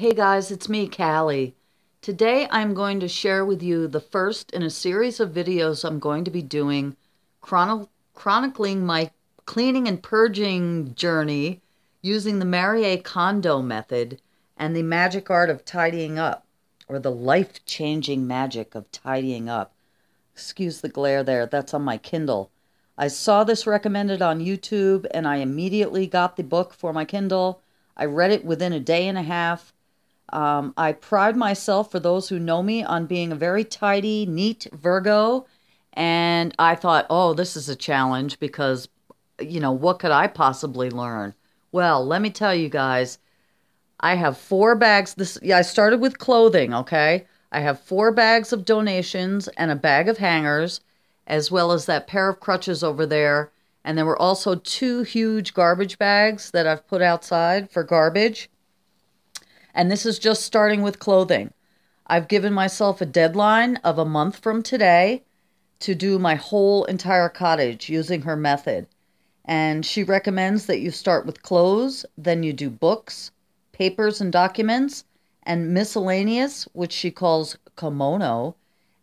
Hey guys, it's me, Cali. Today I'm going to share with you the first in a series of videos I'm going to be doing chronicling my cleaning and purging journey using the Maria Kondo method and the magic art of tidying up, or the life-changing magic of tidying up. Excuse the glare there, that's on my Kindle. I saw this recommended on YouTube and I immediately got the book for my Kindle. I read it within a day and a half. I pride myself, for those who know me, on being a very tidy, neat Virgo. And I thought, oh, this is a challenge because, what could I possibly learn? Well, let me tell you guys, I have 4 bags. I started with clothing, okay? I have 4 bags of donations and a bag of hangers, as well as that pair of crutches over there. And there were also 2 huge garbage bags that I've put outside for garbage. And this is just starting with clothing. I've given myself a deadline of a month from today to do my whole entire cottage using her method. And she recommends that you start with clothes, then you do books, papers and documents, and miscellaneous, which she calls kimono,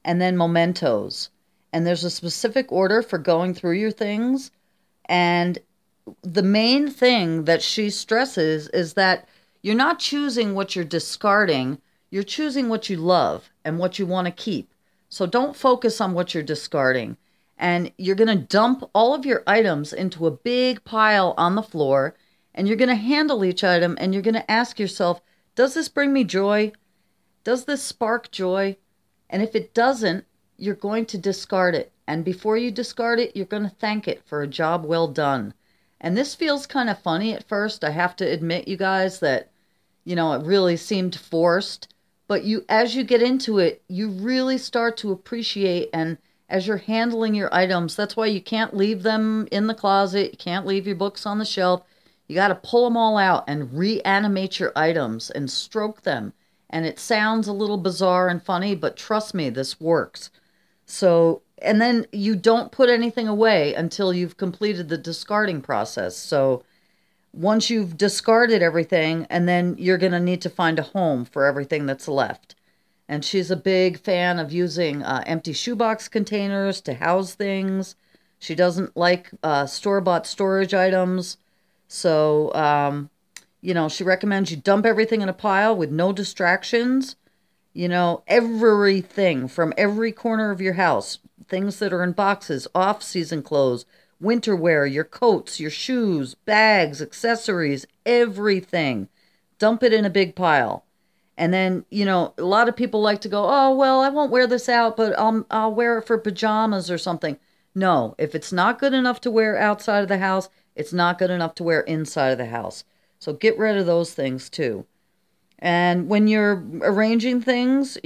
and then mementos. And there's a specific order for going through your things. And the main thing that she stresses is that you're not choosing what you're discarding, you're choosing what you love and what you want to keep. So don't focus on what you're discarding. And you're going to dump all of your items into a big pile on the floor, and you're going to handle each item, and you're going to ask yourself, does this bring me joy? Does this spark joy? And if it doesn't, you're going to discard it. And before you discard it, you're going to thank it for a job well done. And this feels kind of funny at first. I have to admit, you guys, that, it really seemed forced. But as you get into it, you really start to appreciate, and as you're handling your items, that's why you can't leave them in the closet. You can't leave your books on the shelf. You got to pull them all out and reanimate your items and stroke them. And it sounds a little bizarre and funny, but trust me, this works. So, and then you don't put anything away until you've completed the discarding process. So once you've discarded everything, and then you're going to need to find a home for everything that's left. And she's a big fan of using empty shoebox containers to house things. She doesn't like store-bought storage items. So, she recommends you dump everything in a pile with no distractions. Everything from every corner of your house, things that are in boxes, off-season clothes, winter wear, your coats, your shoes, bags, accessories, everything. Dump it in a big pile. And then, a lot of people like to go, oh, well, I won't wear this out, but I'll wear it for pajamas or something. No, if it's not good enough to wear outside of the house, it's not good enough to wear inside of the house. So get rid of those things too. And when you're arranging things,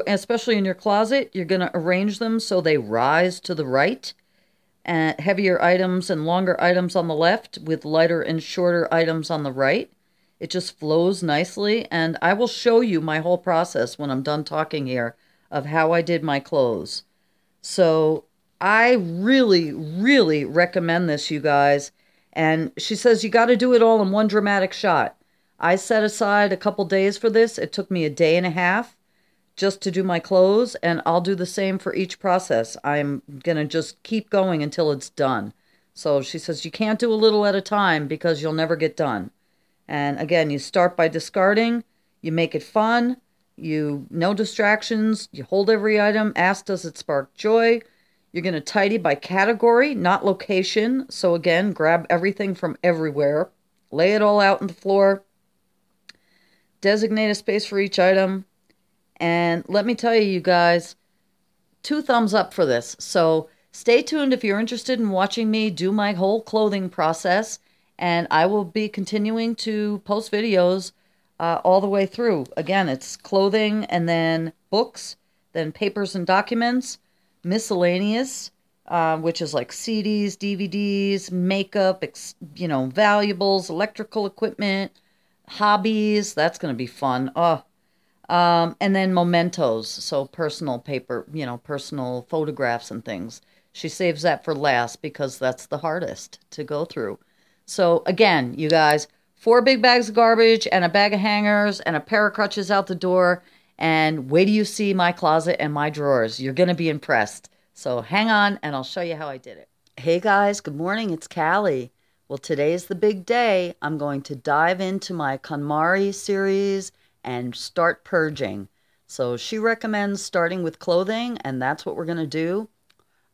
especially in your closet, you're going to arrange them so they rise to the right. And heavier items and longer items on the left with lighter and shorter items on the right. It just flows nicely. And I will show you my whole process when I'm done talking here of how I did my clothes. So I really, really recommend this, you guys. And she says you got to do it all in one dramatic shot. I set aside a couple days for this. It took me a day and a half just to do my clothes, and I'll do the same for each process. I'm going to just keep going until it's done. So she says you can't do a little at a time because you'll never get done. And again, you start by discarding, you make it fun, no distractions, you hold every item, ask does it spark joy. You're going to tidy by category, not location. So again, grab everything from everywhere, lay it all out on the floor, designate a space for each item. And let me tell you, you guys, 2 thumbs up for this. So stay tuned if you're interested in watching me do my whole clothing process. And I will be continuing to post videos all the way through. Again, it's clothing and then books, then papers and documents, miscellaneous, which is like CDs, DVDs, makeup, valuables, electrical equipment, hobbies. That's going to be fun. And then mementos, so personal paper, personal photographs and things. She saves that for last because that's the hardest to go through. So again, you guys, 4 big bags of garbage and a bag of hangers and a pair of crutches out the door. And wait till you see my closet and my drawers. You're going to be impressed. So hang on and I'll show you how I did it. Hey guys, good morning. It's Cali. Well, today's the big day. I'm going to dive into my Kon-Mari series and start purging. So she recommends starting with clothing, and that's what we're going to do.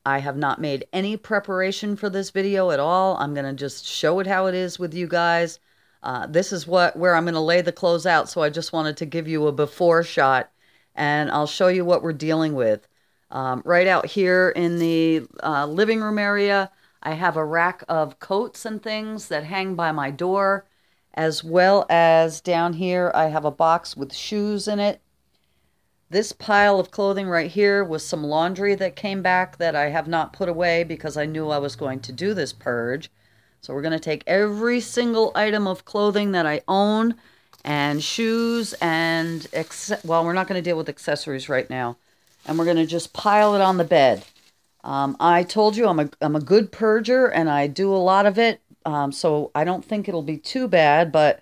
I have not made any preparation for this video at all. I'm going to just show it how it is with you guys. This is where I'm going to lay the clothes out, so I just wanted to give you a before shot, and I'll show you what we're dealing with. Right out here in the living room area, I have a rack of coats and things that hang by my door, as well as down here I have a box with shoes in it. This pile of clothing right here was some laundry that came back that I have not put away because I knew I was going to do this purge. So we're going to take every single item of clothing that I own and shoes and, well, we're not going to deal with accessories right now. And we're going to just pile it on the bed. I told you I'm a good purger and I do a lot of it. So I don't think it'll be too bad, but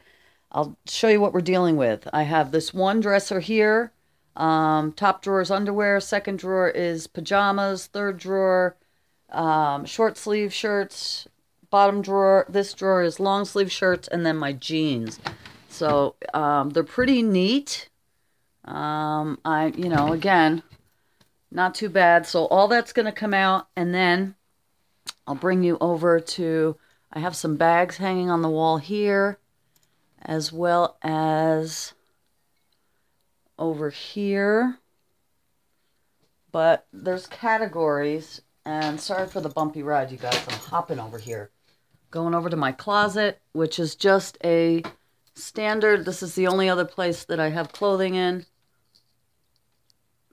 I'll show you what we're dealing with. I have this one dresser here. Top drawer is underwear, second drawer is pajamas, third drawer, short sleeve shirts, bottom drawer, this drawer is long sleeve shirts, and then my jeans. So, they're pretty neat. Again, not too bad. So all that's going to come out, and then I'll bring you over to, I have some bags hanging on the wall here, as well as over here, but there's categories, and sorry for the bumpy ride, you guys. I'm hopping over here, going over to my closet, which is just a standard. This is the only other place that I have clothing in.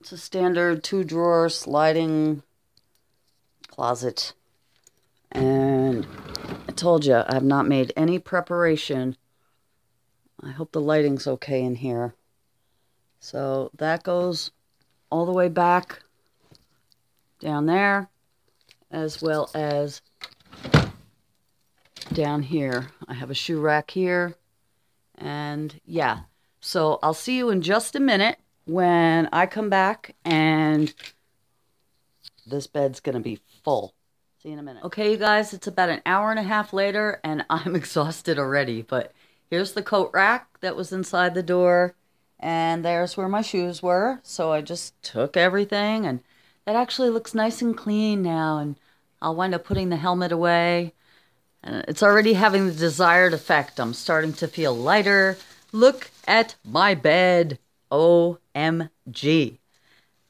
It's a standard 2-drawer sliding closet, and I told you I have not made any preparation. I hope the lighting's okay in here. So that goes all the way back down there, as well as down here. I have a shoe rack here, and yeah. So I'll see you in just a minute when I come back, and this bed's gonna be full. See you in a minute. Okay, you guys, it's about an hour and a half later, and I'm exhausted already, but here's the coat rack that was inside the door. And there's where my shoes were. So I just took everything, and that actually looks nice and clean now. And I'll wind up putting the helmet away. And it's already having the desired effect. I'm starting to feel lighter. Look at my bed. OMG.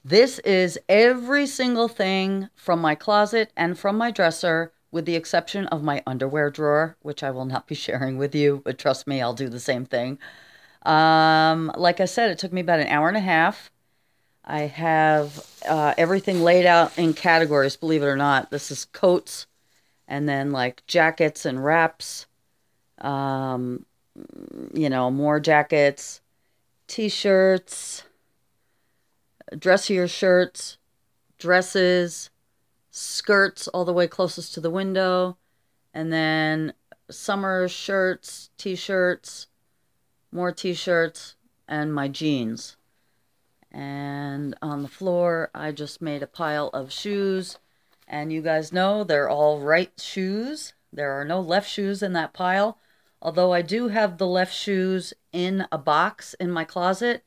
This is every single thing from my closet and from my dresser, with the exception of my underwear drawer, which I will not be sharing with you, but trust me, I'll do the same thing. Like I said, it took me about an hour and a half. I have everything laid out in categories, believe it or not. This is coats, and then like jackets and wraps, more jackets, t-shirts, dressier shirts, dresses, skirts all the way closest to the window, and then summer shirts, t-shirts, more t-shirts, and my jeans. And on the floor, I just made a pile of shoes. And you guys know they're all right shoes. There are no left shoes in that pile. Although I do have the left shoes in a box in my closet.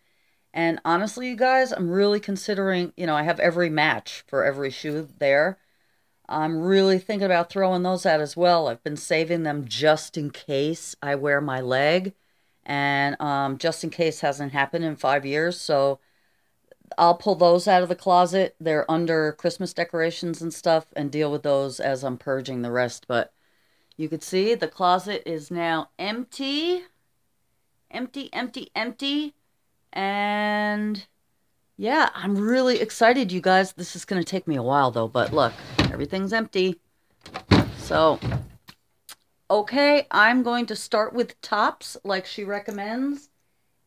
And honestly, you guys, I'm really considering, I have every match for every shoe there. I'm really thinking about throwing those out as well. I've been saving them just in case I wear my leg. And just in case hasn't happened in 5 years, so I'll pull those out of the closet. They're under Christmas decorations and stuff, and deal with those as I'm purging the rest. But you can see the closet is now empty. Empty, empty, empty. And yeah, I'm really excited, you guys. This is going to take me a while, though, but look, everything's empty. So okay, I'm going to start with tops like she recommends.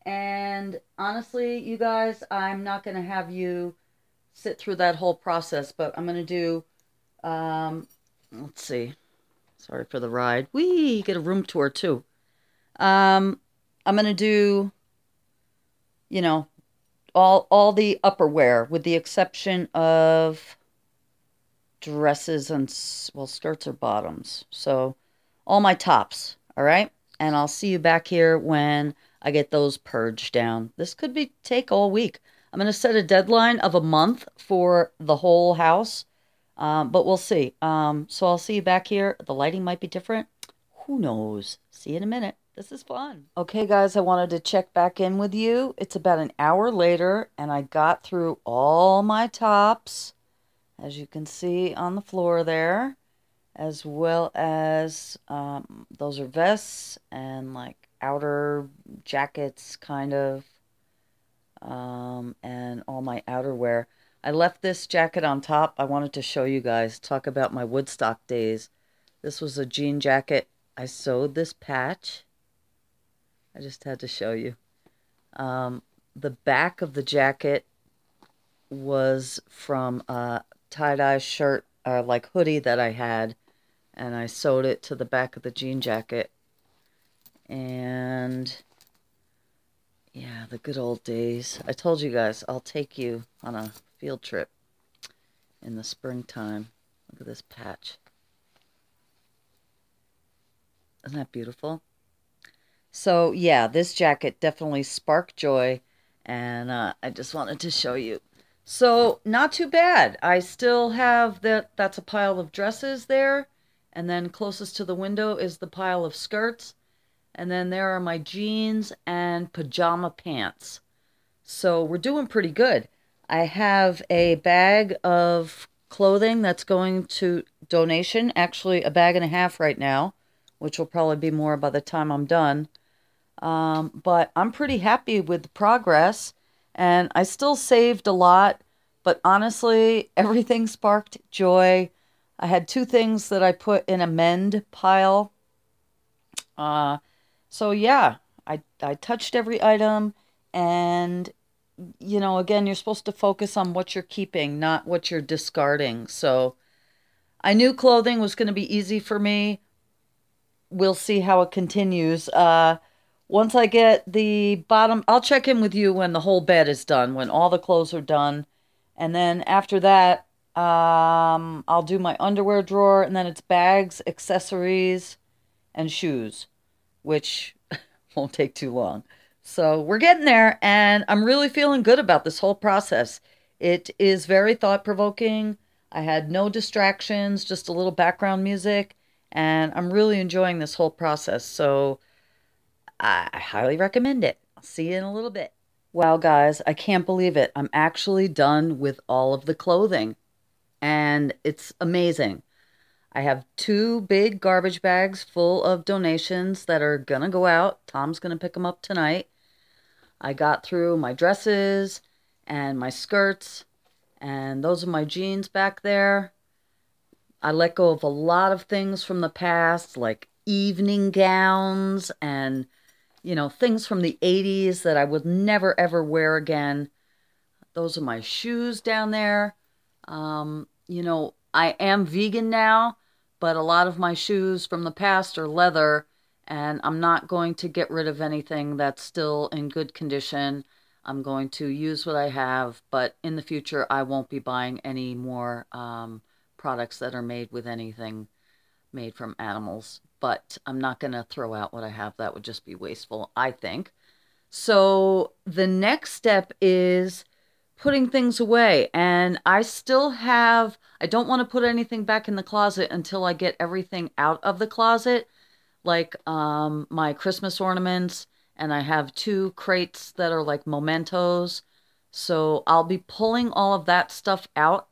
And honestly, you guys, I'm not going to have you sit through that whole process, but I'm going to do, let's see. Sorry for the ride. Whee! Get a room tour too. I'm going to do, you know, all the upperwear with the exception of dresses and, well, skirts or bottoms. So all my tops, all right? And I'll see you back here when I get those purged down. This could take all week. I'm going to set a deadline of a month for the whole house, but we'll see. So I'll see you back here. The lighting might be different. Who knows? See you in a minute. This is fun. Okay, guys, I wanted to check back in with you. It's about an hour later, and I got through all my tops, as you can see on the floor there, as well as those are vests and like outer jackets, kind of, and all my outerwear. I left this jacket on top. I wanted to show you guys, talk about my Woodstock days. This was a jean jacket. I sewed this patch. I just had to show you. The back of the jacket was from a tie-dye shirt, like hoodie that I had, and I sewed it to the back of the jean jacket. And yeah, the good old days. I told you guys I'll take you on a field trip in the springtime. Look at this patch. Isn't that beautiful? So yeah, this jacket definitely sparked joy, and I just wanted to show you. So not too bad. I still have that's a pile of dresses there, and then closest to the window is the pile of skirts, and then there are my jeans and pajama pants. So we're doing pretty good. I have a bag of clothing that's going to donation, actually a bag and a half right now, which will probably be more by the time I'm done. But I'm pretty happy with the progress, and I still saved a lot, but honestly, everything sparked joy. I had two things that I put in a mend pile. So yeah, I touched every item, and, you know, again, you're supposed to focus on what you're keeping, not what you're discarding. So I knew clothing was going to be easy for me. We'll see how it continues. Once I get the bottom, I'll check in with you when the whole bed is done, when all the clothes are done. And then after that, I'll do my underwear drawer, and then it's bags, accessories, and shoes, which won't take too long. So we're getting there, and I'm really feeling good about this whole process. It is very thought-provoking. I had no distractions, just a little background music, and I'm really enjoying this whole process. So I highly recommend it. I'll see you in a little bit. Wow, guys, I can't believe it. I'm actually done with all of the clothing, and it's amazing. I have two big garbage bags full of donations that are gonna go out. Tom's gonna pick them up tonight. I got through my dresses and my skirts, and those are my jeans back there. I let go of a lot of things from the past, like evening gowns and, you know, things from the 80s that I would never ever wear again. Those are my shoes down there. You know, I am vegan now, but a lot of my shoes from the past are leather, and I'm not going to get rid of anything that's still in good condition. I'm going to use what I have, but in the future, I won't be buying any more products that are made with anything made from animals. But I'm not going to throw out what I have. That would just be wasteful, I think. So the next step is putting things away. And I don't want to put anything back in the closet until I get everything out of the closet, like my Christmas ornaments. And I have two crates that are like mementos. So I'll be pulling all of that stuff out.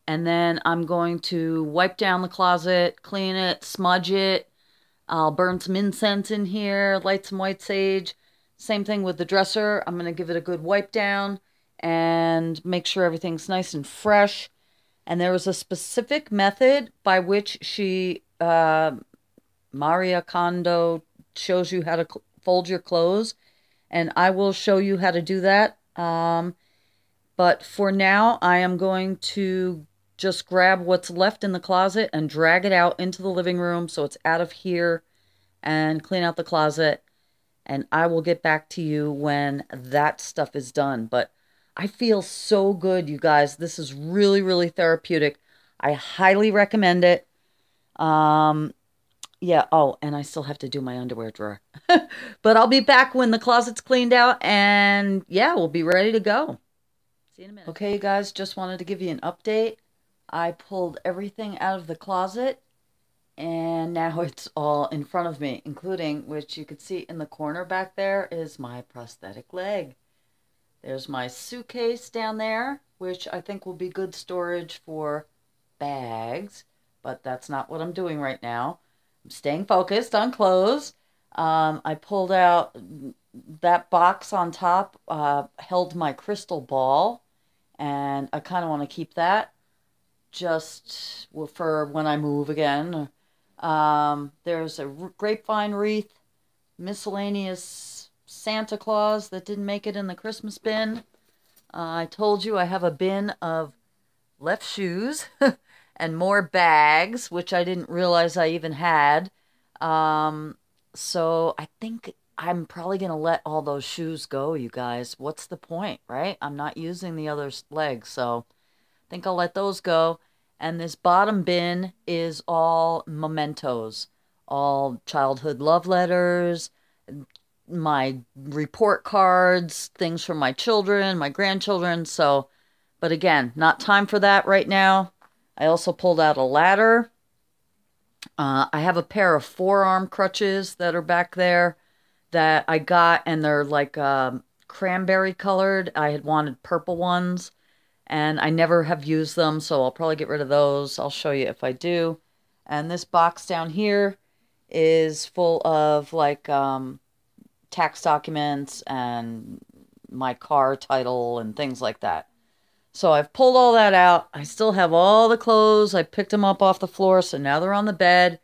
And then I'm going to wipe down the closet, clean it, smudge it. I'll burn some incense in here, light some white sage. Same thing with the dresser. I'm going to give it a good wipe down and make sure everything's nice and fresh. And there was a specific method by which Maria Kondo shows you how to fold your clothes. And I will show you how to do that. But for now, I am going to just grab what's left in the closet and drag it out into the living room so it's out of here, and clean out the closet. and I will get back to you when that stuff is done. But I feel so good, you guys. This is really, really therapeutic. I highly recommend it. Yeah, oh, and I still have to do my underwear drawer. But I'll be back when the closet's cleaned out, and yeah, we'll be ready to go. See you in a minute. Okay, you guys, just wanted to give you an update. I pulled everything out of the closet, and now it's all in front of me, including, which you could see in the corner back there, is my prosthetic leg. There's my suitcase down there, which I think will be good storage for bags, but that's not what I'm doing right now. I'm staying focused on clothes. I pulled out that box on top, held my crystal ball, and I kind of want to keep that just for when I move again. There's a grapevine wreath, miscellaneous Santa Claus that didn't make it in the Christmas bin. I told you I have a bin of left shoes and more bags, which I didn't realize I even had. So I think I'm probably going to let all those shoes go, you guys. What's the point, right? I'm not using the other leg, so I think I'll let those go. And this bottom bin is all mementos, all childhood love letters, my report cards, things from my children, my grandchildren. So, but again, not time for that right now. I also pulled out a ladder. I have a pair of forearm crutches that are back there that I got, and they're like cranberry colored. I had wanted purple ones, and I never have used them, so I'll probably get rid of those. I'll show you if I do. And this box down here is full of like tax documents and my car title and things like that. So I've pulled all that out. I still have all the clothes. I picked them up off the floor, so now they're on the bed.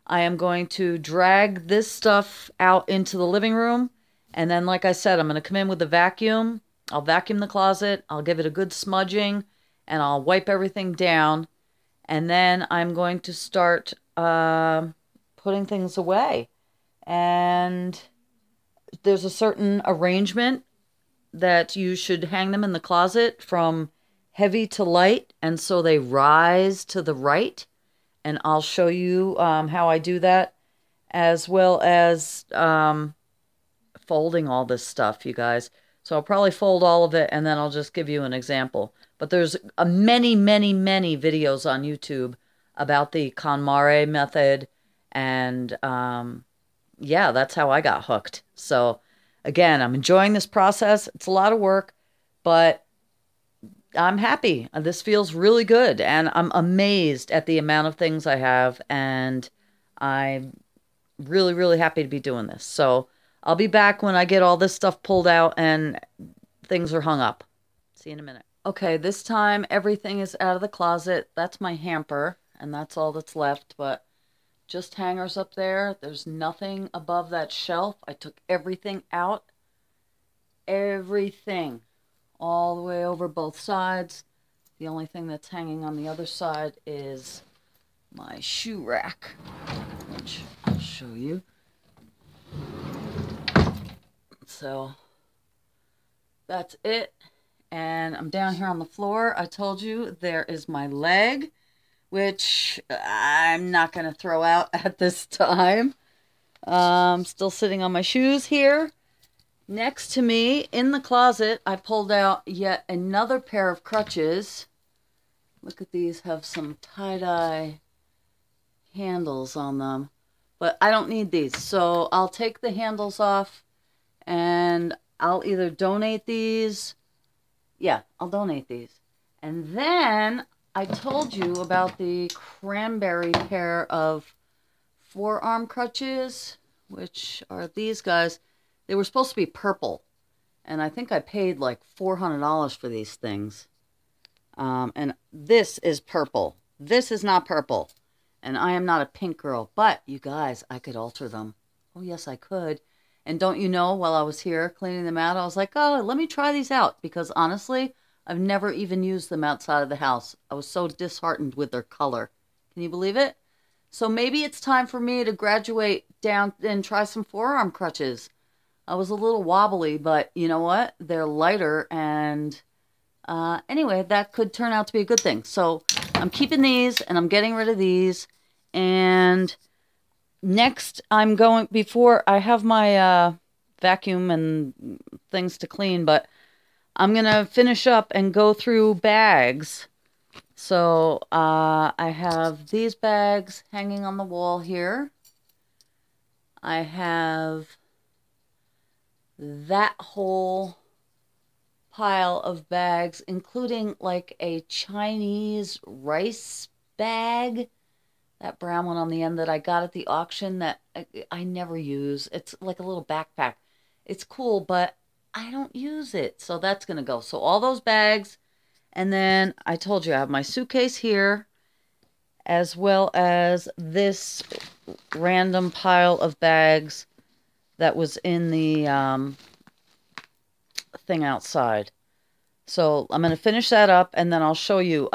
I am going to drag this stuff out into the living room. And then, like I said, I'm going to come in with the vacuum. I'll vacuum the closet. I'll give it a good smudging. And I'll wipe everything down. And then I'm going to start putting things away. And there's a certain arrangement that you should hang them in the closet from heavy to light, and so they rise to the right. And I'll show you how I do that, as well as folding all this stuff, you guys. So I'll probably fold all of it, and then I'll just give you an example. But there's many, many, many videos on YouTube about the Kon-Mari method, and yeah, that's how I got hooked. So again, I'm enjoying this process. It's a lot of work, but I'm happy. This feels really good, and I'm amazed at the amount of things I have, and I'm really, really happy to be doing this. So I'll be back when I get all this stuff pulled out and things are hung up. See you in a minute. Okay, this time everything is out of the closet. That's my hamper, and that's all that's left, but just hangers up there. There's nothing above that shelf. I took everything out. Everything. All the way over both sides. The only thing that's hanging on the other side is my shoe rack, which I'll show you. So that's it. And I'm down here on the floor. I told you there is my leg, which I'm not going to throw out at this time. I'm still sitting on my shoes here. Next to me in the closet, I pulled out yet another pair of crutches. Look at these, have some tie-dye handles on them. But I don't need these, so I'll take the handles off and I'll either donate these. Yeah, I'll donate these. And then I told you about the cranberry pair of forearm crutches, which are these guys. They were supposed to be purple, and I think I paid like $400 for these things. And this is purple. This is not purple, and I am not a pink girl, but you guys, I could alter them. Oh, yes, I could. And don't you know, while I was here cleaning them out, I was like, oh, let me try these out, because honestly, I've never even used them outside of the house. I was so disheartened with their color. Can you believe it? So maybe it's time for me to graduate down and try some forearm crutches. I was a little wobbly, but you know what? They're lighter, and anyway, that could turn out to be a good thing. So I'm keeping these, and I'm getting rid of these. And next, I'm going, before I have my vacuum and things to clean, but I'm going to finish up and go through bags. So I have these bags hanging on the wall here. I have that whole pile of bags, including like a Chinese rice bag, that brown one on the end that I got at the auction that I never use. It's like a little backpack. It's cool, but I don't use it. So that's going to go. So all those bags. And then I told you I have my suitcase here, as well as this random pile of bags that was in the thing outside. So I'm going to finish that up, and then I'll show you.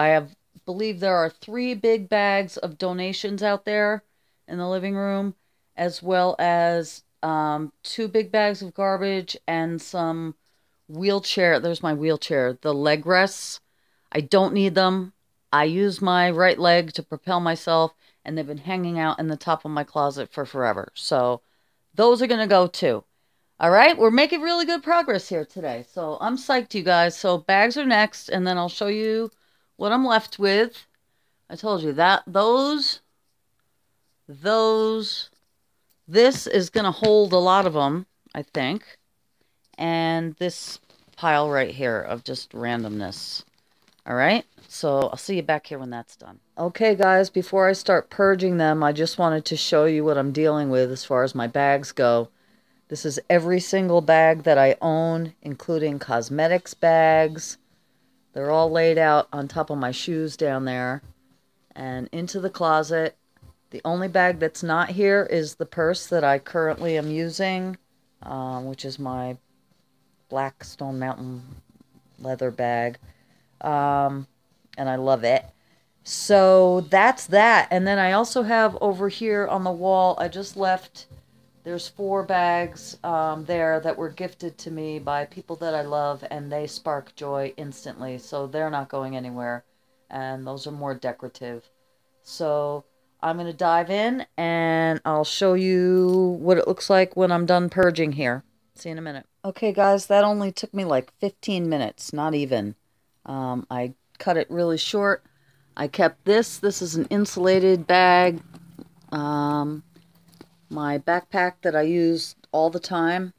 Believe there are 3 big bags of donations out there in the living room, as well as 2 big bags of garbage and some wheelchair. There's my wheelchair. The leg rests. I don't need them. I use my right leg to propel myself, and they've been hanging out in the top of my closet for forever. So those are going to go too. All right, we're making really good progress here today. So I'm psyched, you guys. So bags are next, and then I'll show you what I'm left with. I told you that this is going to hold a lot of them, I think. And this pile right here of just randomness. All right, so I'll see you back here when that's done. Okay, guys, before I start purging them, I just wanted to show you what I'm dealing with as far as my bags go. This is every single bag that I own, including cosmetics bags. They're all laid out on top of my shoes down there and into the closet. The only bag that's not here is the purse that I currently am using, which is my black Stone Mountain leather bag. And I love it. So that's that. And then I also have over here on the wall, I just left, there's 4 bags there that were gifted to me by people that I love, and they spark joy instantly. So they're not going anywhere. And those are more decorative. So I'm going to dive in, and I'll show you what it looks like when I'm done purging here. See you in a minute. Okay, guys, that only took me like 15 minutes, not even. I cut it really short. I kept this. This is an insulated bag. My backpack that I use all the time.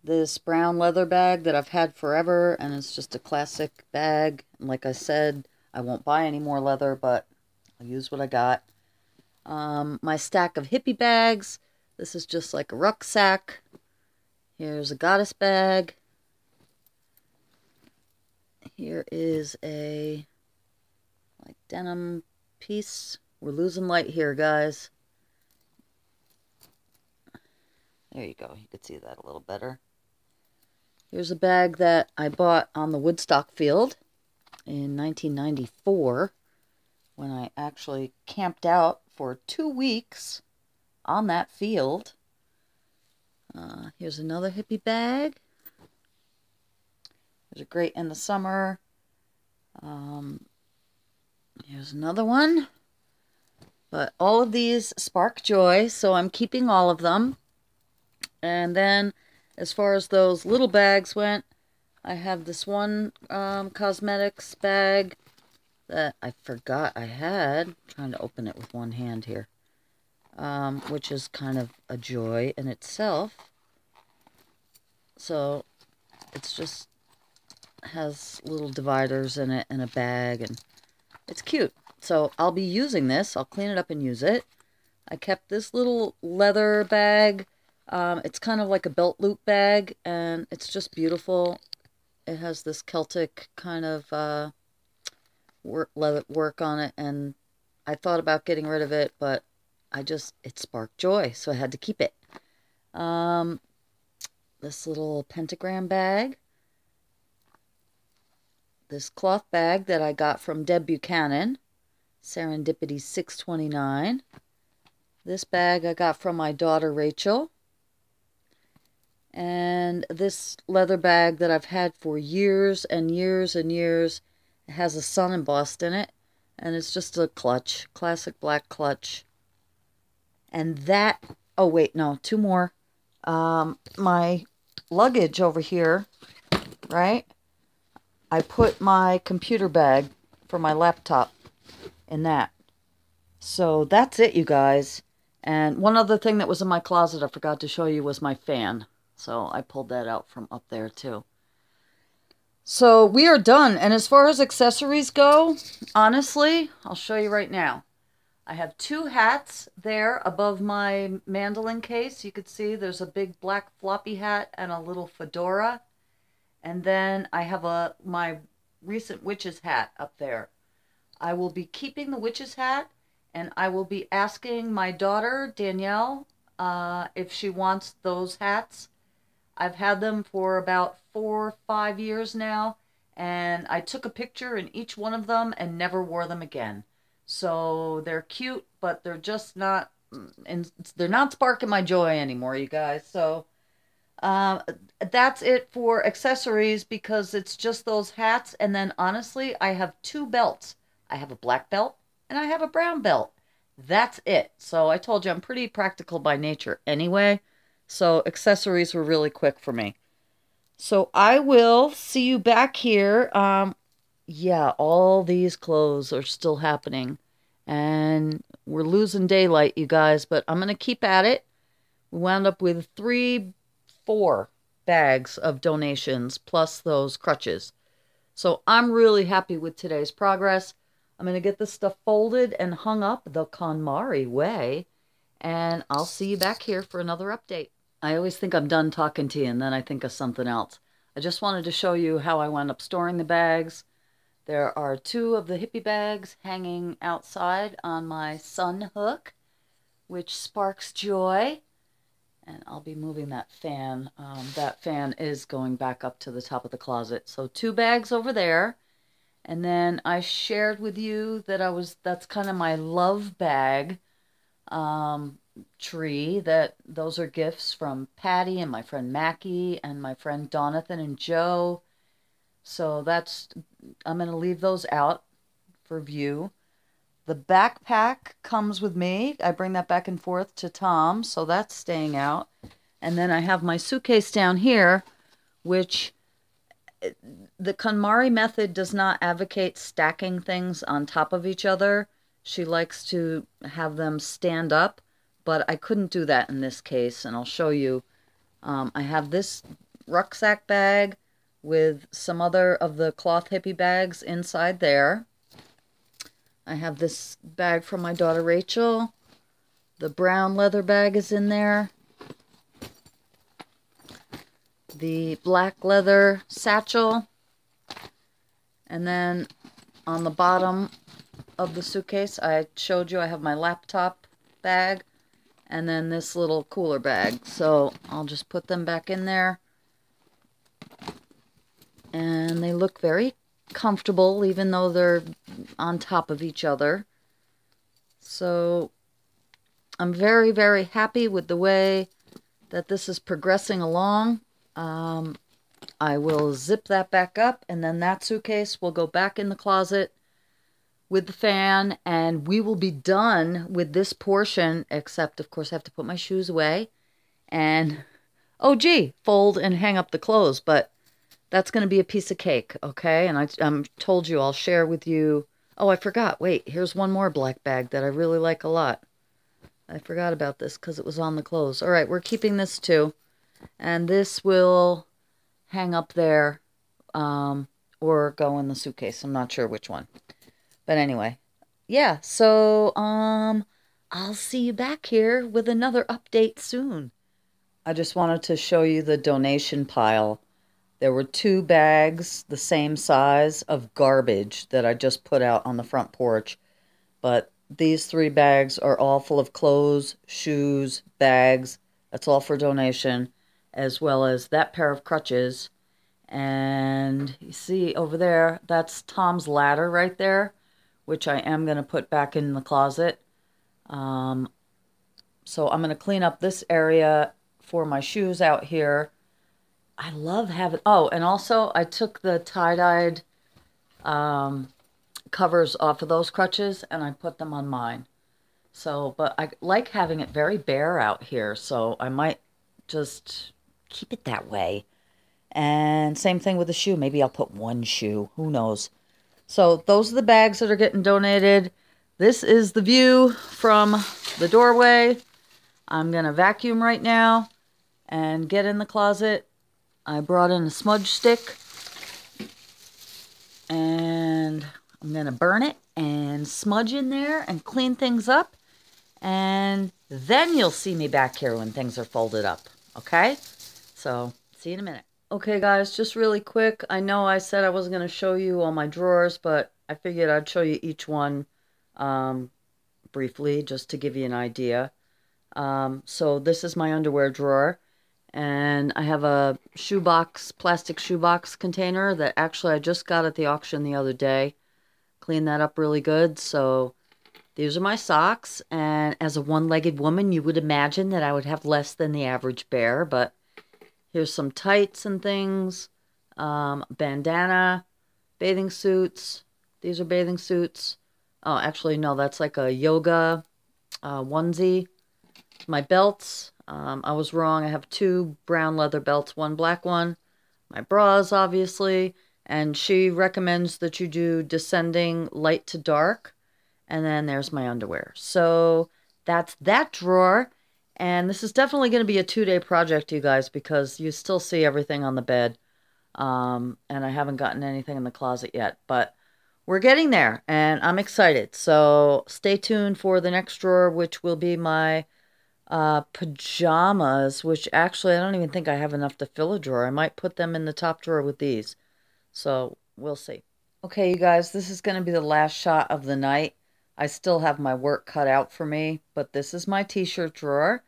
This brown leather bag that I've had forever, and it's just a classic bag. And like I said, I won't buy any more leather, but I'll use what I got. My stack of hippie bags. This is just like a rucksack. Here's a goddess bag. Here is a like denim piece. We're losing light here, guys. There you go. You can see that a little better. Here's a bag that I bought on the Woodstock field in 1994 when I actually camped out for 2 weeks on that field. Here's another hippie bag. Those are great in the summer. Here's another one. But all of these spark joy, so I'm keeping all of them. And then, as far as those little bags went, I have this one cosmetics bag that I forgot I had. I'm trying to open it with one hand here. Which is kind of a joy in itself. So, it's just has little dividers in it and a bag, and it's cute. So I'll be using this. I'll clean it up and use it. I kept this little leather bag. It's kind of like a belt loop bag, and it's just beautiful. It has this Celtic kind of leather work on it, and I thought about getting rid of it, but it sparked joy, so I had to keep it. This little pentagram bag. This cloth bag that I got from Deb Buchanan, Serendipity 629. This bag I got from my daughter Rachel. And this leather bag that I've had for years and years and years, it has a sun embossed in it. And it's just a clutch, classic black clutch. And that, oh wait, no, two more. My luggage over here, right? I put my computer bag for my laptop in that. So that's it, you guys. And one other thing that was in my closet I forgot to show you was my fan. So I pulled that out from up there too. So we are done. And as far as accessories go, honestly, I'll show you right now. I have two hats there above my mandolin case. You could see there's a big black floppy hat and a little fedora. And then I have my recent witch's hat up there. I will be keeping the witch's hat, and I will be asking my daughter, Danielle, if she wants those hats. I've had them for about 4 or 5 years now, and I took a picture in each one of them and never wore them again. So they're cute, but they're just not, and they're not sparking my joy anymore, you guys. So that's it for accessories, because it's just those hats. And then honestly, I have two belts. I have a black belt and I have a brown belt. That's it. So I told you I'm pretty practical by nature anyway. So accessories were really quick for me. So I will see you back here. Yeah, all these clothes are still happening. And we're losing daylight, you guys. But I'm going to keep at it. We wound up with 4 bags of donations plus those crutches. So I'm really happy with today's progress. I'm going to get this stuff folded and hung up the Kon-Mari way. And I'll see you back here for another update. I always think I'm done talking to you, and then I think of something else. I just wanted to show you how I wound up storing the bags. There are 2 of the hippie bags hanging outside on my sun hook, which sparks joy. And I'll be moving that fan. That fan is going back up to the top of the closet. So 2 bags over there. And then I shared with you that that's kind of my love bag tree. Those are gifts from Patty and my friend Mackie and my friend Donathan and Joe. So I'm going to leave those out for view. The backpack comes with me. I bring that back and forth to Tom, so that's staying out. And then I have my suitcase down here, which the Kon-Mari method does not advocate stacking things on top of each other. She likes to have them stand up, but I couldn't do that in this case, and I'll show you. I have this rucksack bag with some other of the cloth hippie bags inside there. I have this bag from my daughter Rachel. The brown leather bag is in there. The black leather satchel. And then on the bottom of the suitcase, I showed you I have my laptop bag. And then this little cooler bag. So I'll just put them back in there. And they look very comfortable, even though they're on top of each other. So I'm very, very happy with the way that this is progressing along. I will zip that back up, and then that suitcase will go back in the closet with the fan, and we will be done with this portion, except, of course, I have to put my shoes away and, oh, gee, fold and hang up the clothes, but that's going to be a piece of cake, okay? And I told you I'll share with you. Oh, I forgot. Wait, here's one more black bag that I really like a lot. I forgot about this because it was on the clothes. All right, we're keeping this too. And this will hang up there or go in the suitcase. I'm not sure which one. But anyway, yeah. So I'll see you back here with another update soon. I just wanted to show you the donation pile. There were 2 bags the same size of garbage that I just put out on the front porch. But these 3 bags are all full of clothes, shoes, bags. That's all for donation, as well as that pair of crutches. And you see over there, that's Tom's ladder right there, which I am going to put back in the closet. So I'm going to clean up this area for my shoes out here. I love having, oh, and also I took the tie-dyed um, covers off of those crutches and I put them on mine. So, but I like having it very bare out here, so I might just keep it that way. And same thing with the shoe. Maybe I'll put one shoe. Who knows? So those are the bags that are getting donated. This is the view from the doorway. I'm going to vacuum right now and get in the closet. I brought in a smudge stick and I'm going to burn it and smudge in there and clean things up. And then you'll see me back here when things are folded up. Okay? So, see you in a minute. Okay, guys, just really quick. I know I said I wasn't going to show you all my drawers, but I figured I'd show you each one briefly just to give you an idea. So this is my underwear drawer. And I have a shoebox, plastic shoebox container that actually I just got at the auction the other day. Cleaned that up really good. So these are my socks. And as a one-legged woman, you would imagine that I would have less than the average bear. But here's some tights and things. Bandana, bathing suits. These are bathing suits. Oh, actually, no, that's like a yoga onesie. My belts. I was wrong. I have 2 brown leather belts, 1 black one. My bras, obviously. And she recommends that you do descending light to dark. And then there's my underwear. So that's that drawer. And this is definitely going to be a 2-day project, you guys, because you still see everything on the bed. And I haven't gotten anything in the closet yet. But we're getting there, and I'm excited. So stay tuned for the next drawer, which will be my pajamas, which actually I don't even think I have enough to fill a drawer. I might put them in the top drawer with these. So we'll see. Okay, you guys, this is going to be the last shot of the night. I still have my work cut out for me, but this is my t-shirt drawer,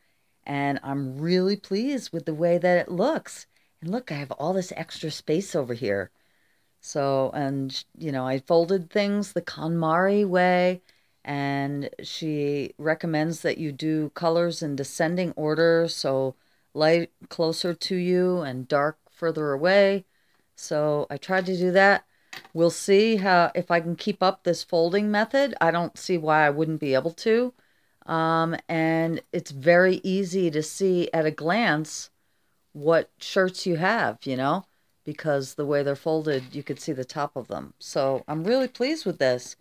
and I'm really pleased with the way that it looks. And look, I have all this extra space over here. So, and, you know, I folded things the Kon-Mari way, and she recommends that you do colors in descending order, so light closer to you and dark further away. So I tried to do that. We'll see how if I can keep up this folding method. I don't see why I wouldn't be able to. And it's very easy to see at a glance what shirts you have, you know, because the way they're folded, you could see the top of them. So I'm really pleased with this.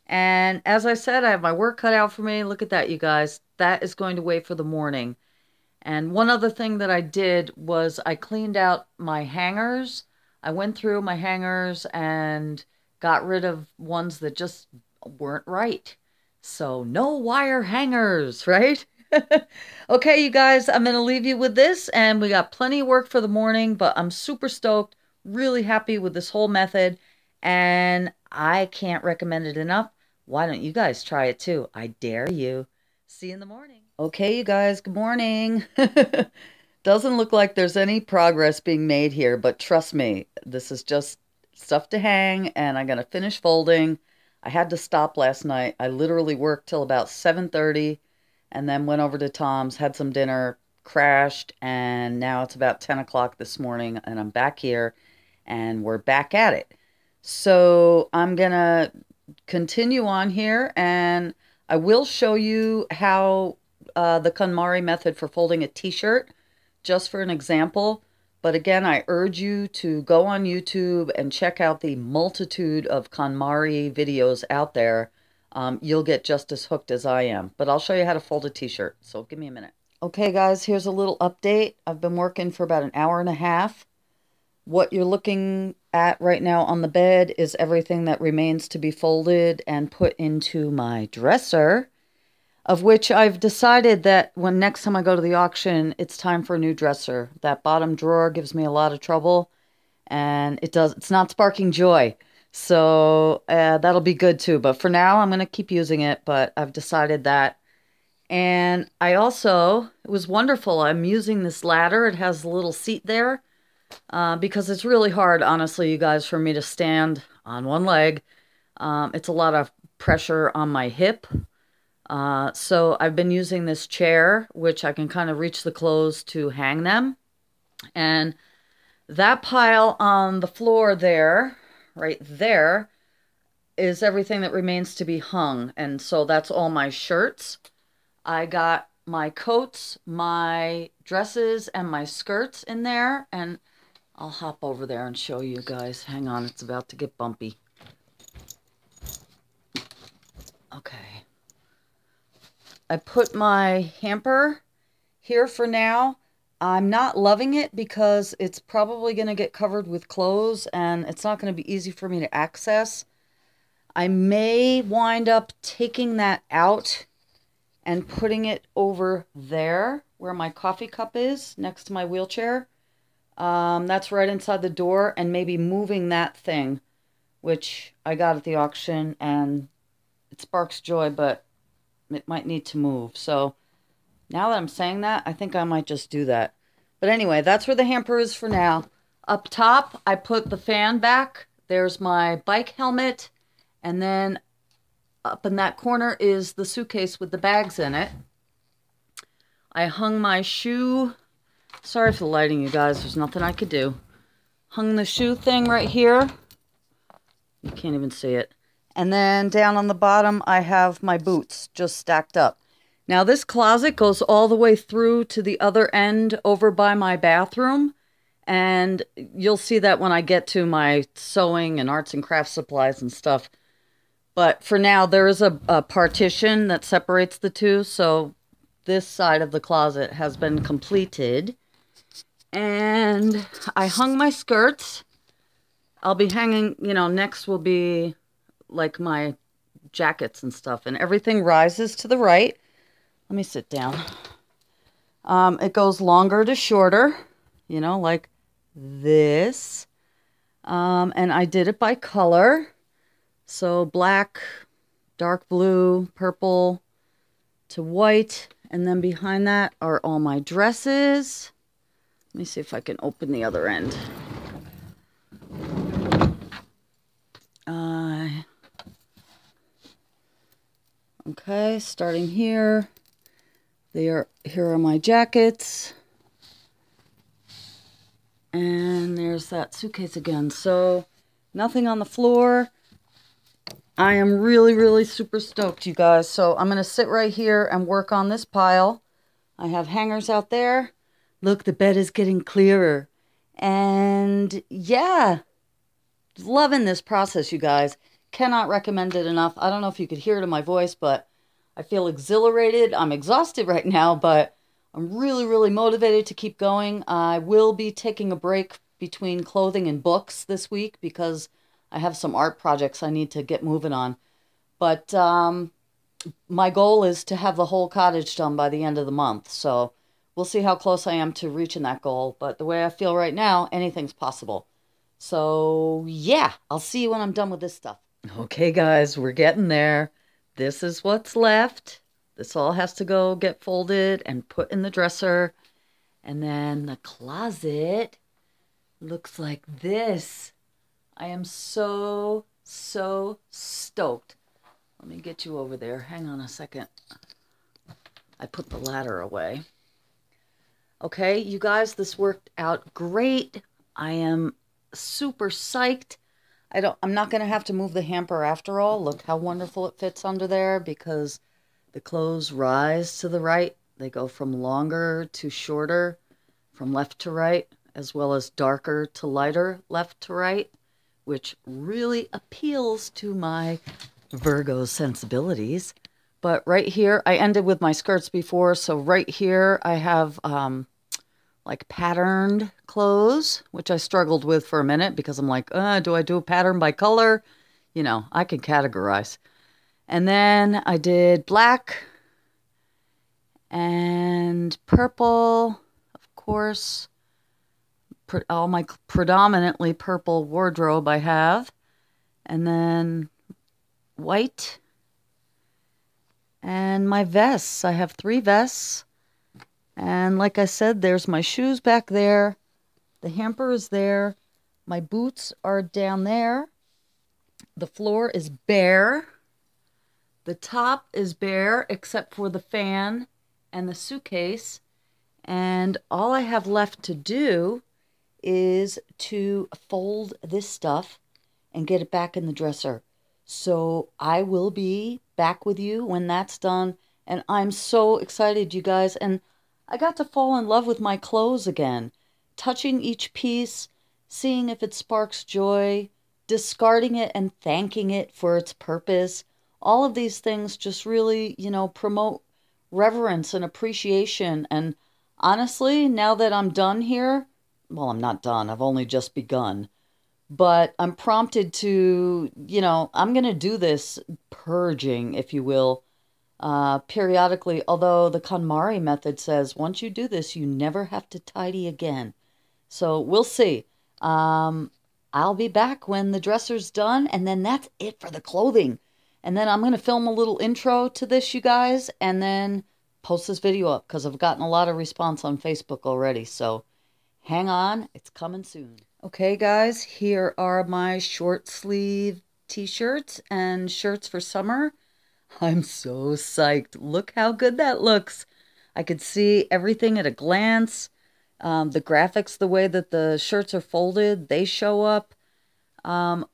And as I said, I have my work cut out for me. Look at that, you guys. That is going to wait for the morning. And one other thing that I did was I cleaned out my hangers. I went through my hangers and got rid of ones that just weren't right. So no wire hangers, right? Okay, you guys, I'm going to leave you with this, and we got plenty of work for the morning, but I'm super stoked, really happy with this whole method, and I can't recommend it enough. Why don't you guys try it too? I dare you. See you in the morning. Okay, you guys, good morning. Doesn't look like there's any progress being made here, but trust me, this is just stuff to hang, and I'm going to finish folding. I had to stop last night. I literally worked till about 7:30. And then went over to Tom's, had some dinner, crashed, and now it's about 10 o'clock this morning, and I'm back here, and we're back at it. So I'm going to continue on here, and I will show you how the Kon-Mari method for folding a t-shirt, just for an example. But again, I urge you to go on YouTube and check out the multitude of Kon-Mari videos out there. You'll get just as hooked as I am. But I'll show you how to fold a t-shirt, so give me a minute. Okay, guys, here's a little update. I've been working for about an hour and a half. What you're looking at right now on the bed is everything that remains to be folded and put into my dresser, of which I've decided that when next time I go to the auction, it's time for a new dresser. That bottom drawer gives me a lot of trouble, and it's not sparking joy. So that'll be good too. But for now, I'm going to keep using it. But I've decided that. And I also, it was wonderful. I'm using this ladder. It has a little seat there because it's really hard, honestly, you guys, for me to stand on one leg. It's a lot of pressure on my hip. So I've been using this chair, which I can kind of reach the clothes to hang them. And That pile on the floor there, right there, is everything that remains to be hung. And so that's all my shirts. I got my coats, my dresses, and my skirts in there. And I'll hop over there and show you guys. Hang on, it's about to get bumpy. Okay. I put my hamper here for now. I'm not loving it because it's probably going to get covered with clothes and it's not going to be easy for me to access. I may wind up taking that out and putting it over there where my coffee cup is next to my wheelchair. That's right inside the door, and maybe moving that thing, which I got at the auction, and it sparks joy, but it might need to move. So now that I'm saying that, I think I might just do that. But anyway, that's where the hamper is for now. Up top, I put the fan back. There's my bike helmet, and then up in that corner is the suitcase with the bags in it. I hung my shoe. Sorry for the lighting, you guys. There's nothing I could do. Hung the shoe thing right here. You can't even see it. And then down on the bottom, I have my boots just stacked up. Now, this closet goes all the way through to the other end over by my bathroom. And you'll see that when I get to my sewing and arts and crafts supplies and stuff. But for now, there is a partition that separates the two. So this side of the closet has been completed. And I hung my skirts. I'll be hanging, you know, next will be like my jackets and stuff. And everything rises to the right. Let me sit down. It goes longer to shorter, you know, like this. And I did it by color. So black, dark blue, purple to white. And then behind that are all my dresses. Let me see if I can open the other end. Okay, starting here. Here are my jackets. And there's that suitcase again. So nothing on the floor. I am really, really super stoked, you guys. So I'm going to sit right here and work on this pile. I have hangers out there. Look, the bed is getting clearer. And yeah, loving this process, you guys. Cannot recommend it enough. I don't know if you could hear it in my voice, but I feel exhilarated. I'm exhausted right now, but I'm really, really motivated to keep going. I will be taking a break between clothing and books this week because I have some art projects I need to get moving on. But my goal is to have the whole cottage done by the end of the month. So we'll see how close I am to reaching that goal. But the way I feel right now, anything's possible. So yeah, I'll see you when I'm done with this stuff. Okay, guys, we're getting there. This is what's left. This all has to go get folded and put in the dresser. And then the closet looks like this. I am so, so stoked. Let me get you over there. Hang on a second. I put the ladder away. Okay, you guys, this worked out great. I am super psyched. I'm not going to have to move the hamper after all. Look how wonderful it fits under there because the clothes rise to the right. They go from longer to shorter, from left to right, as well as darker to lighter left to right, which really appeals to my Virgo sensibilities. But right here, I ended with my skirts before, so right here I have like patterned clothes, which I struggled with for a minute because I'm like, do I do a pattern by color? You know, I can categorize. And then I did black and purple, of course. All my predominantly purple wardrobe I have. And then white. And my vests. I have 3 vests. And like I said, there's my shoes back there. The hamper is there. My boots are down there. The floor is bare. The top is bare except for the fan and the suitcase. And all I have left to do is to fold this stuff and get it back in the dresser. So I will be back with you when that's done. And I'm so excited, you guys. And I got to fall in love with my clothes again. Touching each piece, seeing if it sparks joy, discarding it and thanking it for its purpose. All of these things just really, promote reverence and appreciation. And honestly, now that I'm done here, well, I'm not done. I've only just begun. But I'm prompted to, I'm going to do this purging, if you will, periodically. Although the Kon-Mari method says once you do this, you never have to tidy again. So we'll see. I'll be back when the dresser's done, and then that's it for the clothing. And then I'm going to film a little intro to this, you guys, and then post this video up because I've gotten a lot of response on Facebook already. So hang on, it's coming soon. Okay, guys, here are my short sleeve t-shirts and shirts for summer. I'm so psyched. Look how good that looks. I could see everything at a glance. The graphics, the way that the shirts are folded, they show up. Every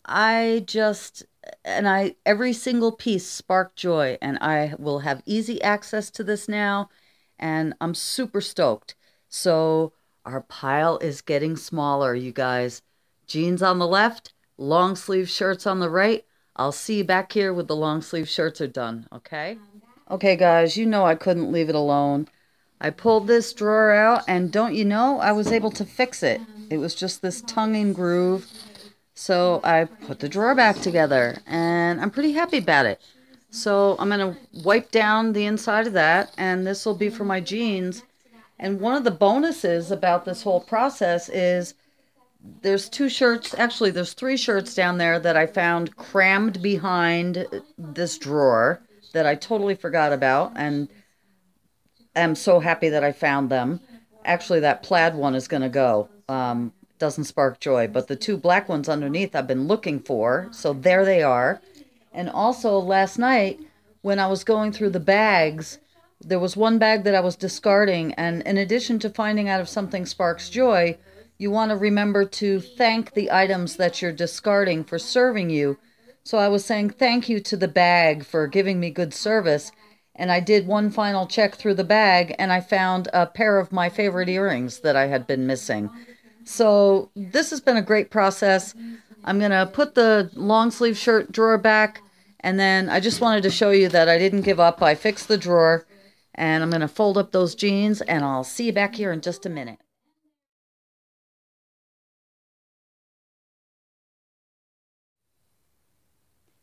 single piece sparked joy, and I will have easy access to this now, and I'm super stoked. So our pile is getting smaller, you guys. Jeans on the left, long sleeve shirts on the right. I'll see you back here when the long sleeve shirts are done, okay? Okay, guys, you know I couldn't leave it alone. I pulled this drawer out, and don't you know, I was able to fix it. It was just this tongue and groove. So I put the drawer back together, and I'm pretty happy about it. So I'm going to wipe down the inside of that, and this will be for my jeans. And one of the bonuses about this whole process is there's two shirts, actually there's three shirts down there that I found crammed behind this drawer that I totally forgot about, and I'm so happy that I found them. Actually, that plaid one is going to go. Doesn't spark joy, but the two black ones underneath I've been looking for, so there they are. And also last night when I was going through the bags, there was one bag that I was discarding, and in addition to finding out if something sparks joy, you want to remember to thank the items that you're discarding for serving you. So I was saying thank you to the bag for giving me good service, and I did one final check through the bag, and I found a pair of my favorite earrings that I had been missing. So this has been a great process. I'm going to put the long sleeve shirt drawer back, and then I just wanted to show you that I didn't give up. I fixed the drawer, and I'm going to fold up those jeans, and I'll see you back here in just a minute.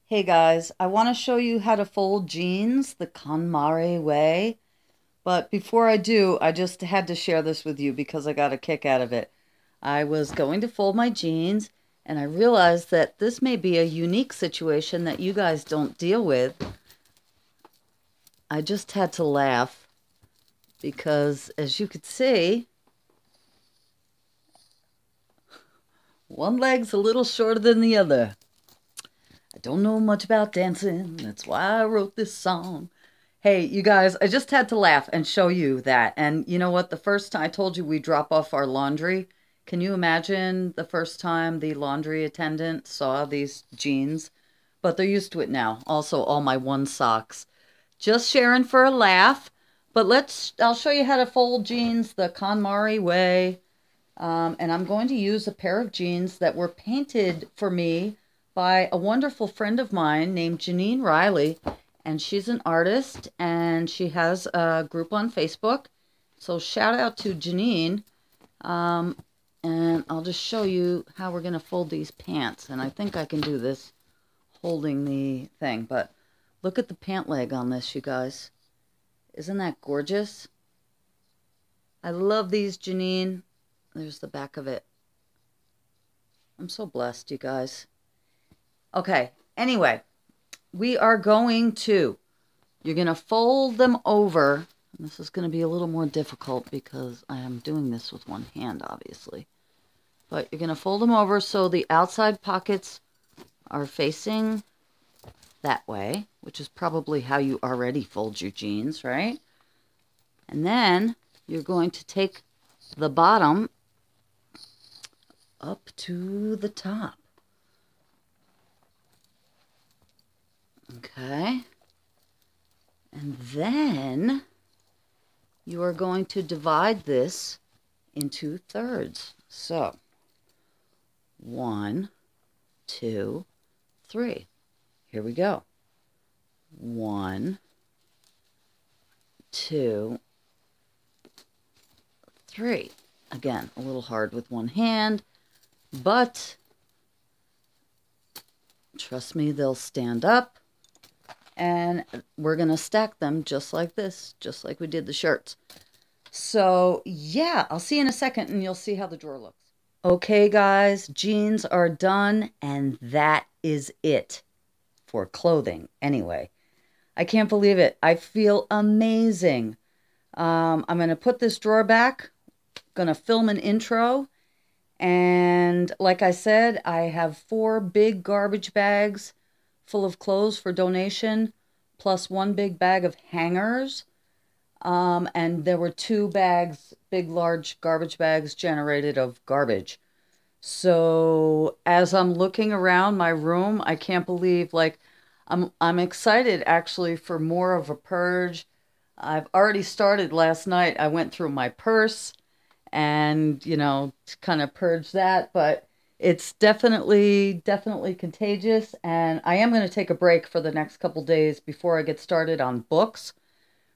Hey guys, I want to show you how to fold jeans the Kon-Mari way. But before I do, I just had to share this with you because I got a kick out of it. I was going to fold my jeans, and I realized that this may be a unique situation that you guys don't deal with. I just had to laugh because, as you could see, one leg's a little shorter than the other. I don't know much about dancing. That's why I wrote this song. Hey, you guys, I just had to laugh and show you that. And you know what? The first time I told you we drop off our laundry, can you imagine the first time the laundry attendant saw these jeans? But they're used to it now. Also, all my one socks. Just sharing for a laugh. But I'll show you how to fold jeans the Kon-Mari way. And I'm going to use a pair of jeans that were painted for me by a wonderful friend of mine named Janine Riley. And she's an artist, and she has a group on Facebook. So shout out to Janine. And I'll just show you how we're going to fold these pants. And I think I can do this holding the thing. But look at the pant leg on this, you guys. Isn't that gorgeous? I love these, Janine. There's the back of it. I'm so blessed, you guys. Okay, anyway, you're going to fold them over. And this is going to be a little more difficult because I am doing this with one hand, obviously. But you're going to fold them over so the outside pockets are facing that way, which is probably how you already fold your jeans, right? And then you're going to take the bottom up to the top. Okay. And then you are going to divide this into thirds. So 1, 2, 3. Here we go. 1, 2, 3. Again, a little hard with one hand, but trust me, they'll stand up. And we're going to stack them just like this, just like we did the shirts. So, yeah, I'll see you in a second and you'll see how the drawer looks. Okay, guys, jeans are done, and that is it for clothing anyway. I can't believe it. I feel amazing. I'm going to put this drawer back, going to film an intro, and like I said, I have 4 big garbage bags full of clothes for donation, plus 1 big bag of hangers. And there were 2 bags, big, large garbage bags generated of garbage. So as I'm looking around my room, I can't believe, like, I'm excited actually for more of a purge. I've already started last night. I went through my purse and, you know, to kind of purge that, but it's definitely contagious, and I am going to take a break for the next couple days before I get started on books,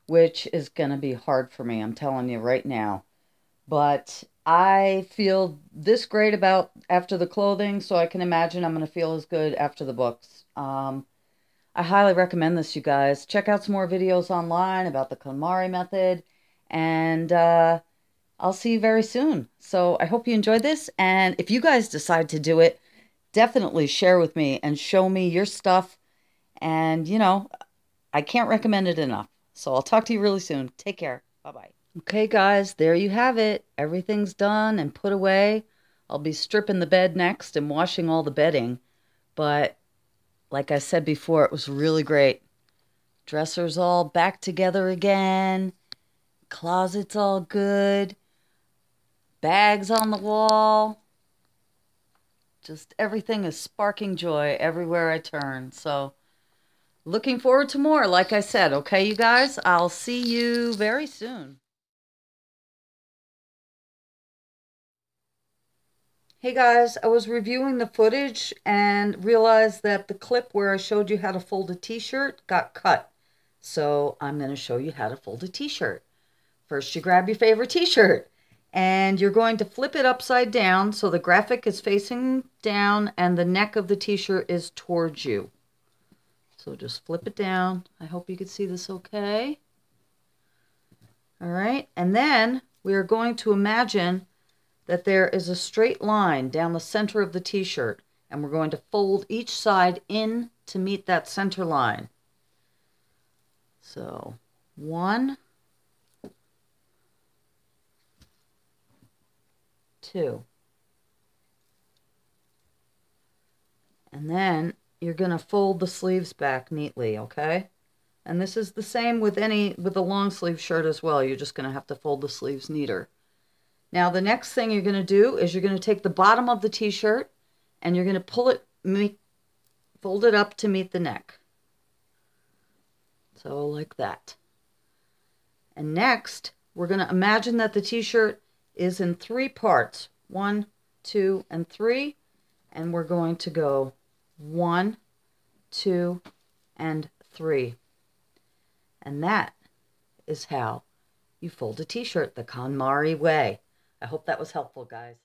which is going to be hard for me, I'm telling you right now. But I feel this great about after the clothing, so I can imagine I'm going to feel as good after the books. I highly recommend this, you guys. Check out some more videos online about the Kon-Mari Method, and I'll see you very soon. So I hope you enjoyed this. And if you guys decide to do it, definitely share with me and show me your stuff. And, you know, I can't recommend it enough. So I'll talk to you really soon. Take care. Bye-bye. Okay, guys, there you have it. Everything's done and put away. I'll be stripping the bed next and washing all the bedding. But like I said before, it was really great. Dresser's all back together again. Closet's all good. Bags on the wall. Just everything is sparking joy everywhere I turn. So looking forward to more, like I said. Okay, you guys, I'll see you very soon. Hey guys, I was reviewing the footage and realized that the clip where I showed you how to fold a t-shirt got cut. So I'm going to show you how to fold a t-shirt. First, you grab your favorite t-shirt. And you're going to flip it upside down so the graphic is facing down and the neck of the t-shirt is towards you. So just flip it down. I hope you can see this okay. All right, and then we are going to imagine that there is a straight line down the center of the t-shirt, and we're going to fold each side in to meet that center line. So 1, 2. And then you're going to fold the sleeves back neatly, okay? And this is the same with a long sleeve shirt as well. You're just going to have to fold the sleeves neater. Now the next thing you're going to do is you're going to take the bottom of the t-shirt and you're going to fold it up to meet the neck. So like that. And next, we're going to imagine that the t-shirt is in 3 parts. 1, 2, and 3. And we're going to go 1, 2, and 3. And that is how you fold a t-shirt the Kon-Mari way. I hope that was helpful, guys.